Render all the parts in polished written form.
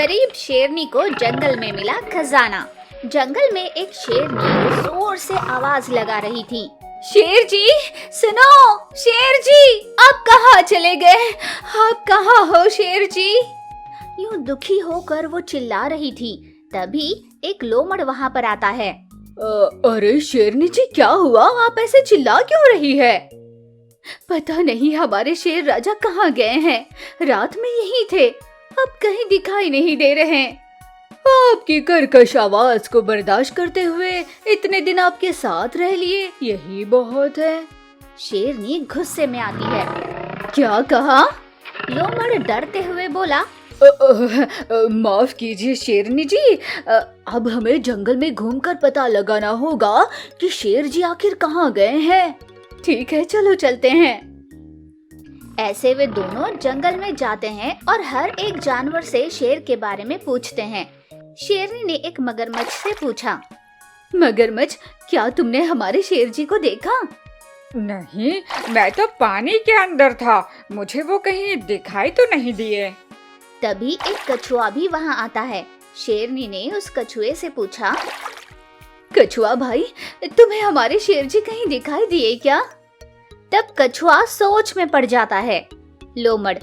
गरीब शेरनी को जंगल में मिला खजाना। जंगल में एक शेरनी जोर से आवाज लगा रही थी। शेर जी सुनो, शेर जी आप कहाँ चले गए? आप कहाँ हो शेर जी? यूं दुखी होकर वो चिल्ला रही थी। तभी एक लोमड़ वहाँ पर आता है। अरे शेरनी जी क्या हुआ, आप ऐसे चिल्ला क्यों रही है? पता नहीं हमारे शेर राजा कहाँ गए हैं, रात में यही थे, अब कहीं दिखाई नहीं दे रहे। आपकी कर्कश आवाज को बर्दाश्त करते हुए इतने दिन आपके साथ रह लिए, यही बहुत है। शेरनी गुस्से में आती है। क्या कहा? लोमड़ डरते हुए बोला। माफ कीजिए शेरनी जी, अब हमें जंगल में घूमकर पता लगाना होगा कि शेर जी आखिर कहाँ गए हैं। ठीक है चलो चलते हैं। ऐसे वे दोनों जंगल में जाते हैं और हर एक जानवर से शेर के बारे में पूछते हैं। शेरनी ने एक मगरमच्छ से पूछा, मगरमच्छ क्या तुमने हमारे शेर जी को देखा? नहीं, मैं तो पानी के अंदर था, मुझे वो कहीं दिखाई तो नहीं दिए। तभी एक कछुआ भी वहाँ आता है। शेरनी ने उस कछुए से पूछा, कछुआ भाई तुम्हें हमारे शेर जी कहीं दिखाई दिए क्या? तब कछुआ सोच में पड़ जाता है। लोमड़,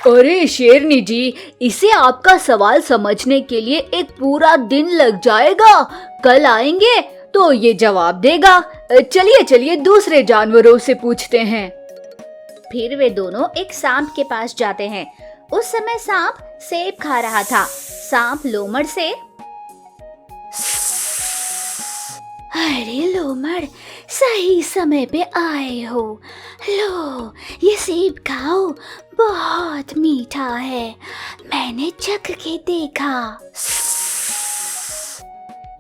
अरे शेरनी जी, इसे आपका सवाल समझने के लिए एक पूरा दिन लग जाएगा, कल आएंगे तो ये जवाब देगा। चलिए चलिए दूसरे जानवरों से पूछते हैं। फिर वे दोनों एक सांप के पास जाते हैं। उस समय सांप सेब खा रहा था। सांप लोमड़ से, अरे लोमड़ सही समय पे आए हो, लो ये सेब खाओ, बहुत मीठा है, मैंने चख के देखा।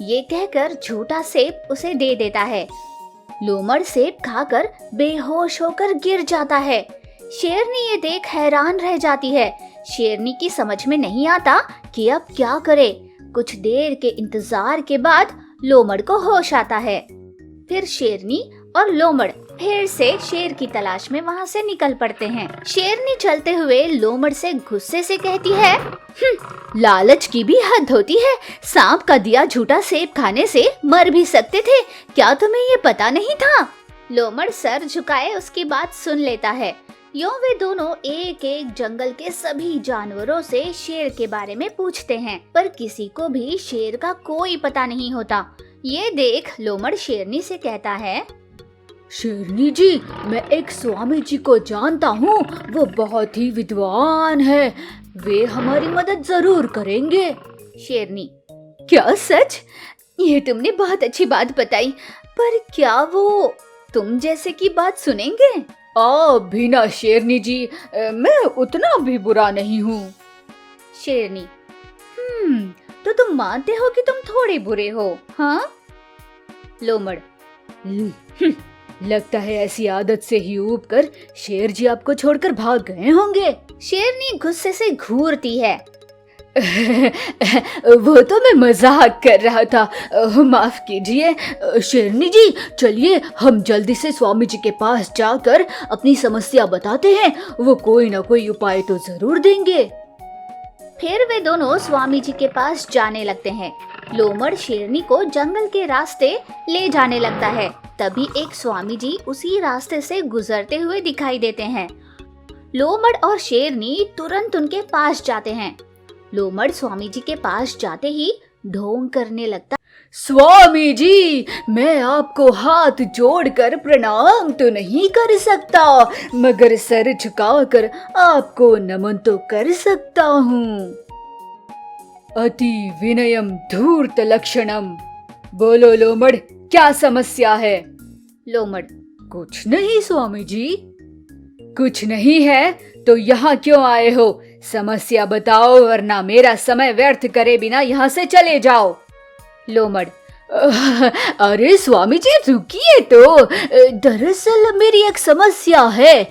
ये कहकर झूठा सेब उसे दे देता है। लोमड़ सेब खाकर बेहोश होकर गिर जाता है। शेरनी ये देख हैरान रह जाती है। शेरनी की समझ में नहीं आता कि अब क्या करे। कुछ देर के इंतजार के बाद लोमड़ को होश आता है। फिर शेरनी और लोमड़ फिर से शेर की तलाश में वहाँ से निकल पड़ते हैं। शेरनी चलते हुए लोमड़ से गुस्से से कहती है, लालच की भी हद होती है, सांप का दिया झूठा सेब खाने से मर भी सकते थे, क्या तुम्हें ये पता नहीं था? लोमड़ सर झुकाए उसकी बात सुन लेता है। यूं वे दोनों एक एक जंगल के सभी जानवरों से शेर के बारे में पूछते हैं, पर किसी को भी शेर का कोई पता नहीं होता। ये देख लोमड़ शेरनी से कहता है, शेरनी जी मैं एक स्वामी जी को जानता हूँ, वो बहुत ही विद्वान है, वे हमारी मदद जरूर करेंगे। शेरनी, क्या सच? ये तुमने बहुत अच्छी बात बताई, पर क्या वो तुम जैसे की बात सुनेंगे? भी ना शेरनी जी, मैं उतना भी बुरा नहीं हूँ। शेरनी, तो तुम मानते हो कि तुम थोड़े बुरे हो, हाँ? लोमड़, लगता है ऐसी आदत से ही ऊब कर शेर जी आपको छोड़कर भाग गए होंगे। शेरनी गुस्से से घूरती है। वो तो मैं मजाक कर रहा था, माफ कीजिए। शेरनी जी चलिए हम जल्दी से स्वामी जी के पास जाकर अपनी समस्या बताते हैं, वो कोई ना कोई उपाय तो जरूर देंगे। फिर वे दोनों स्वामी जी के पास जाने लगते हैं। लोमड़ शेरनी को जंगल के रास्ते ले जाने लगता है। तभी एक स्वामी जी उसी रास्ते से गुजरते हुए दिखाई देते हैं। लोमड़ और शेरनी तुरंत उनके पास जाते हैं। लोमड़ स्वामी जी के पास जाते ही ढोंग करने लगता, स्वामी जी मैं आपको हाथ जोड़कर प्रणाम तो नहीं कर सकता, मगर सर झुकाकर आपको नमन तो कर सकता हूँ। अति विनयम धूर्त लक्षणम। बोलो लोमड़ क्या समस्या है? लोमड़, कुछ नहीं स्वामी जी। कुछ नहीं है तो यहाँ क्यों आए हो? समस्या बताओ वरना मेरा समय व्यर्थ करे बिना यहाँ से चले जाओ। लोमड़, अरे स्वामी जी रुकिए तो, दरअसल मेरी एक समस्या है।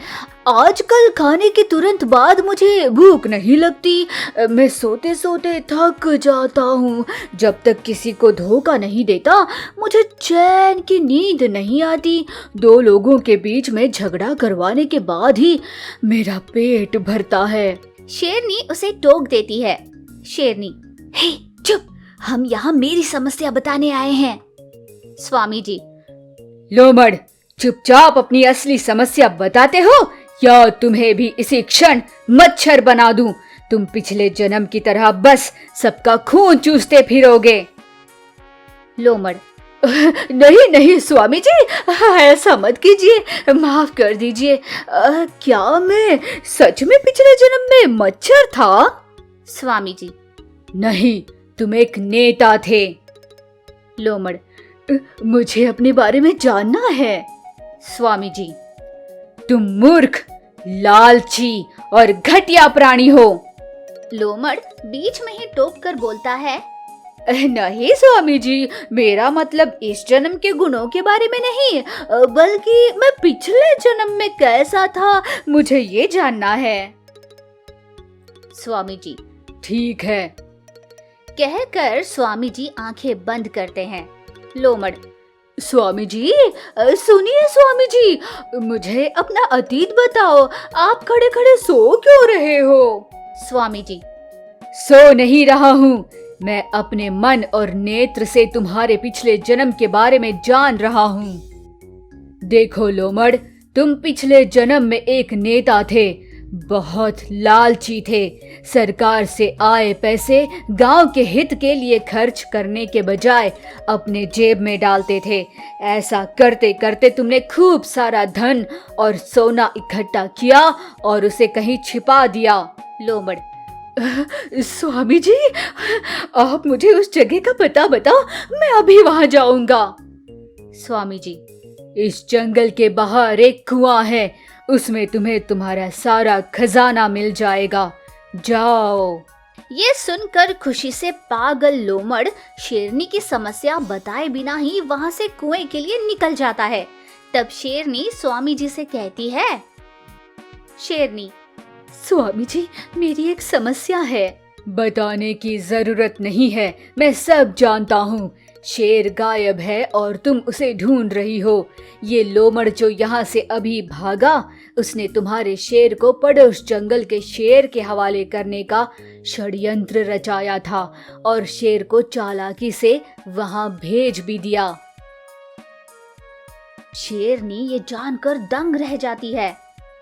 आजकल खाने के तुरंत बाद मुझे भूख नहीं लगती, मैं सोते सोते थक जाता हूँ, जब तक किसी को धोखा नहीं देता मुझे चैन की नींद नहीं आती। 2 लोगों के बीच में झगड़ा करवाने के बाद ही मेरा पेट भरता है। शेरनी उसे टोक देती है। शेरनी, हे चुप, हम यहाँ मेरी समस्या बताने आए हैं। स्वामी जी, लोमड़, चुपचाप अपनी असली समस्या बताते हो या तुम्हें भी इसी क्षण मच्छर बना दूं। तुम पिछले जन्म की तरह बस सबका खून चूसते फिरोगे। लोमड़, नहीं नहीं स्वामी जी, ऐसा मत कीजिए, माफ कर दीजिए। क्या मैं सच में पिछले जन्म में मच्छर था? स्वामी जी, नहीं, तुम एक नेता थे। लोमड़, मुझे अपने बारे में जानना है। स्वामी जी, तुम मूर्ख, लालची और घटिया प्राणी हो। लोमड़ बीच में ही टोक कर बोलता है, नहीं स्वामी जी, मेरा मतलब इस जन्म के गुणों के बारे में नहीं, बल्कि मैं पिछले जन्म में कैसा था मुझे ये जानना है। स्वामी जी, ठीक है। कहकर स्वामी जी आंखें बंद करते हैं। लोमड़, स्वामी जी, सुनिए स्वामी जी, मुझे अपना अतीत बताओ। आप खड़े खड़े सो क्यों रहे हो? स्वामी जी, सो नहीं रहा हूँ, मैं अपने मन और नेत्र से तुम्हारे पिछले जन्म के बारे में जान रहा हूँ। देखो लोमड़, तुम पिछले जन्म में एक नेता थे, बहुत लालची थे। सरकार से आए पैसे गांव के हित के लिए खर्च करने के बजाय अपने जेब में डालते थे। ऐसा करते करते तुमने खूब सारा धन और सोना इकट्ठा किया और उसे कहीं छिपा दिया। लोमड़, स्वामी जी, आप मुझे उस जगह का पता बताओ, मैं अभी वहां जाऊंगा। स्वामी जी, इस जंगल के बाहर एक कुआं है, उसमें तुम्हें तुम्हारा सारा खजाना मिल जाएगा, जाओ। ये सुनकर खुशी से पागल लोमड़ शेरनी की समस्या बताए बिना ही वहां से कुएं के लिए निकल जाता है। तब शेरनी स्वामी जी से कहती है, शेरनी, स्वामी जी, मेरी एक समस्या है। बताने की जरूरत नहीं है, मैं सब जानता हूँ। शेर गायब है और तुम उसे ढूंढ रही हो। ये लोमड़ जो यहाँ से अभी भागा, उसने तुम्हारे शेर को पड़ोस जंगल के शेर के हवाले करने का षड्यंत्र रचाया था और शेर को चालाकी से वहां भेज भी दिया। शेरनी ये जानकर दंग रह जाती है।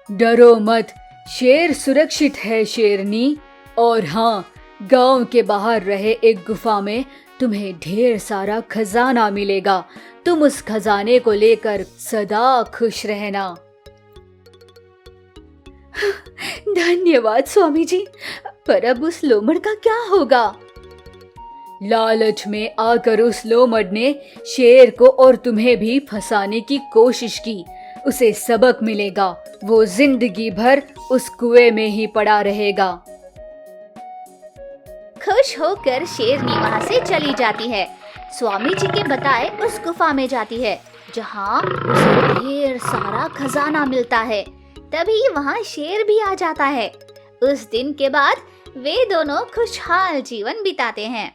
डरो मत, शेर सुरक्षित है शेरनी। और हाँ, गांव के बाहर रहे एक गुफा में तुम्हें ढेर सारा खजाना मिलेगा। तुम उस खजाने को लेकर सदा खुश रहना। धन्यवाद स्वामी जी, पर अब उस लोमड़ का क्या होगा? लालच में आकर उस लोमड़ ने शेर को और तुम्हें भी फंसाने की कोशिश की। उसे सबक मिलेगा, वो जिंदगी भर उस कुएं में ही पड़ा रहेगा। खुश होकर शेरनी वहां से चली जाती है। स्वामी जी के बताए उस गुफा में जाती है, जहां उसे ढेर सारा खजाना मिलता है। तभी वहां शेर भी आ जाता है। उस दिन के बाद वे दोनों खुशहाल जीवन बिताते हैं।